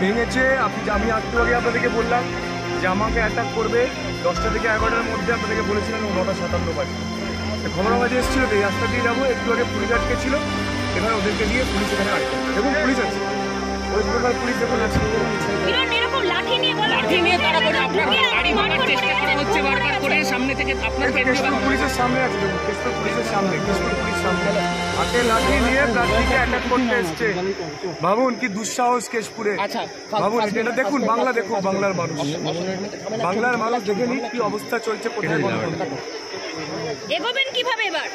ভেঙেছে। আমি একটু আগে আপনাদেরকে বললাম যে আমাকে অ্যাটাক করবে 10টা থেকে 11টার মধ্যে, আপনাদেরকে বলেছিলাম 9:57 বাজে। খবর আওয়াজ এসেছিল তো এই রাস্তা দিয়ে যাবো, একটু আগে পুলিশ আটকে ছিল, এখানে ওদেরকে দিয়ে পুলিশ এখানে আটকে এবং পুলিশ আছে, ওয়েস্ট বেঙ্গল পুলিশ দেখুন আছে। পুলিশের সামনে আছে, কেশপুর পুলিশের সামনে, কেশপুর পুলিশ সামনে হাতে লাঠি নিয়ে প্রার্থীকে অ্যাটাক করতে এসছে। ভাবুন কি দুঃসাহস কেশপুরে। ভাবুন এটা দেখুন, বাংলা দেখুন, বাংলার মানুষ দেখে নিন কি অবস্থা চলছে। কোথায় এগোবেন কিভাবে এবার?